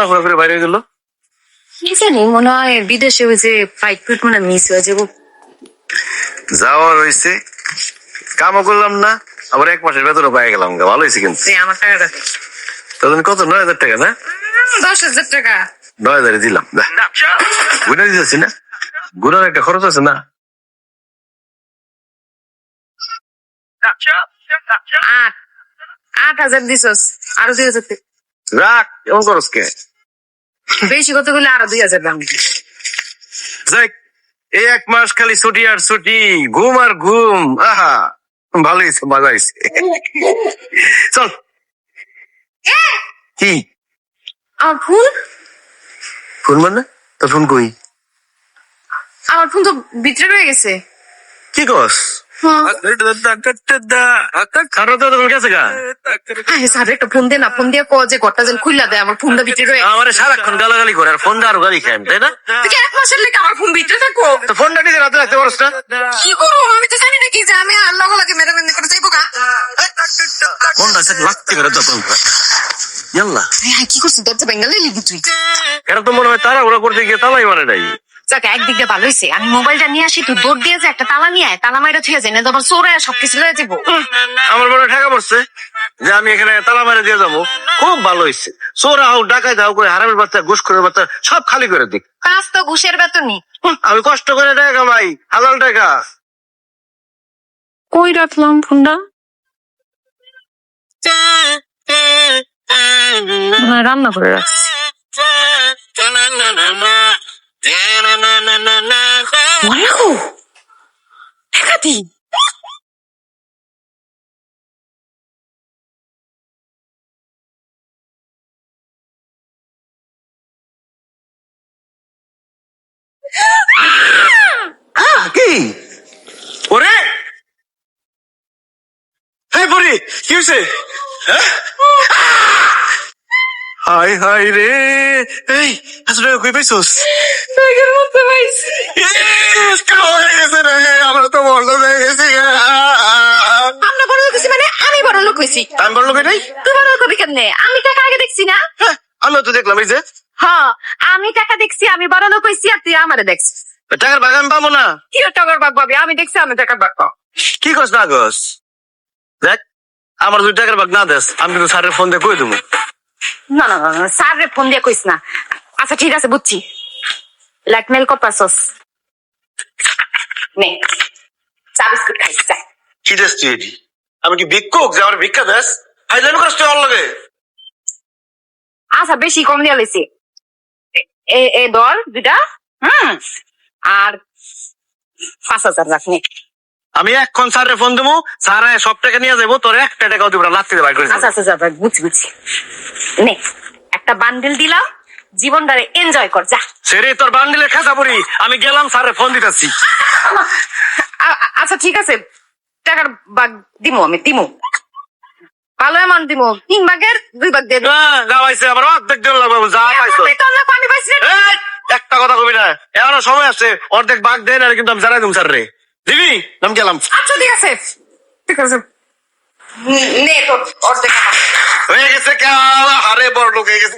ঘোরাফেরা বাইরে গেল কি জানি মনে হয় বিদেশে ওই যে ফ্লাইট ফুট মনে মিস হয়ে যাবো। যাওয়া রয়েছে, কামও করলাম না, আবার 1 মাসের বেতনও পাই গেলাম। ভালো হয়েছে কিন্তু। আমার টাকাটা তখন কত 9,000 টাকা না? 10,000 টাকা 9,000 দিলাম। গুনে দিতেছি না, গুনার একটা খরচ আছে না। 8,000 দিছস, আরো 2,000 রাখ, এমন খরচ কে? বেশি কত করলে আরো 2,000 দাম। যাই, এই 1 মাস খালি ছুটি আর ছুটি, ঘুম আর ঘুম। আহা, ভালো হয়েছে, মজা হয়েছে। চল। কি আমার ফোন ফোন মানে? তোর ফোন কই? আমার ফোন তো ভিতরে রয়ে গেছে। কি কস? স্যার একটা ফোন দে না, ফোন দিয়ে যে ঘরটা যেন খুললা দেয়, আমার ফোনটা ভিতরে রয়ে আমার সারাক্ষণ গালাগালি করে আর ফোন দিয়ে আরো গালি খাই, তাই না? 1 মাসের লেগে আমার ফোন ভিতরে থাকো। তো ফোনটা নিজে রাতে রাখতে পারস না? কি করবো আমি তো জানি না কি যে আমি আর লাগে মেরে মেরে করে যাইবো গা। ফোনটা লাগতে করে তো ফোন ইয়াল্লা। কি করছিস দরজা বেঙ্গালে লিখি তুই? এটা তো মনে হয় তারা ওরা করতে গিয়ে তালাই মানে নাই। যাক একদিক দিয়ে ভালো হয়েছে, আমি মোবাইলটা নিয়ে আসি, তুই দৌড় দিয়ে যে একটা তালা নিয়ে আয়, তালা মাইরা থুয়ে যায় না তোমার চোরে সবকিছু লয়ে যাবো। আমার মনে ঠেকা পড়ছে যে আমি এখানে তালা মারে দিয়ে যাবো। খুব ভালো হয়েছে, চোরা হোক ডাকাই দাও করে হারামের বাচ্চা ঘুষ করে বাচ্চা সব খালি করে দিক। কাজ তো ঘুষের বেতনই। আমি কষ্ট করে টাকা কামাই, 1,000 টাকা। কই রাখলাম ফোনটা? রান্না করে রাখছি। কি ওরে? হ্যাঁ বুড়ি, কি হয়েছে? হাই হাই রে, এই আসলে কই পাইছস? আমার তো বড় হয়ে গেছে। আমরা বড় লোক হইছি মানে আমি বড় লোক হইছি। আমি বড় লোক নাই? তুই বড় লোক হবি কেমনে? আমি টাকা আগে দেখছি না। আমি তো দেখলাম এই যে। হ্যাঁ আমি টাকা দেখছি, আমি বড় লোক হইছি আর তুই আমারে দেখছিস। টাকার বাগান পাবো না? কি টাকার বাগ পাবি? আমি দেখছি আমি টাকার বাগ পাবো। কি কস না কস? দেখ, আমার 2 টাকার বাগ না দেস, আমি কিন্তু স্যারের ফোন দিয়ে কই দেবো। না না না স্যার রে ফোন দিয়ে কইস না। আচ্ছা ঠিক আছে বুঝছি, ব্ল্যাকমেল করতাছস। নে চা বিস্কুট খাইস যা। কি দেস তুই এটি? আমি কি ভিক্ষুক যে আমার ভিক্ষা দেস? হাইজামি করস তুই আমার লগে? আচ্ছা বেশি কম দিয়া লইছি, এ ধর 2টা, আর 5,000 রাখনি। আমি এখন স্যারের ফোন দেবো, স্যার সব টাকা নিয়ে যাবো, তোর 1 টাকাও দিব না, লাগতে বাইর করে। আচ্ছা আচ্ছা বুঝছি বুঝছি, নে একটা বান্ডিল দিলাম, জীবনটারে এনজয় কর যা। সেরে তোর বান্ডিলের খাঁচা পড়ি, আমি গেলাম স্যারের ফোন দিতেছি। আচ্ছা ঠিক আছে, টাকার বাগ দিমু, আমি দিমু, ভালো অ্যামাউন্ট দিমু, 3 ভাগের 2 ভাগ দিয়ে দিমু। গাওয়াইছে আমার অর্ধেক দিন লাগবে, যা পাইছো। আমি পাইছি না। একটা কথা কবি না, এখনো সময় আছে, অর্ধেক ভাগ দেন আর কিন্তু আমি জানাই দিম স্যার রে। দিবি? আমি গেলাম। আচ্ছা ঠিক আছে ঠিক আছে, নে তোর অর্ধেক হয়ে গেছে, হারে বড় লোক হয়ে গেছে।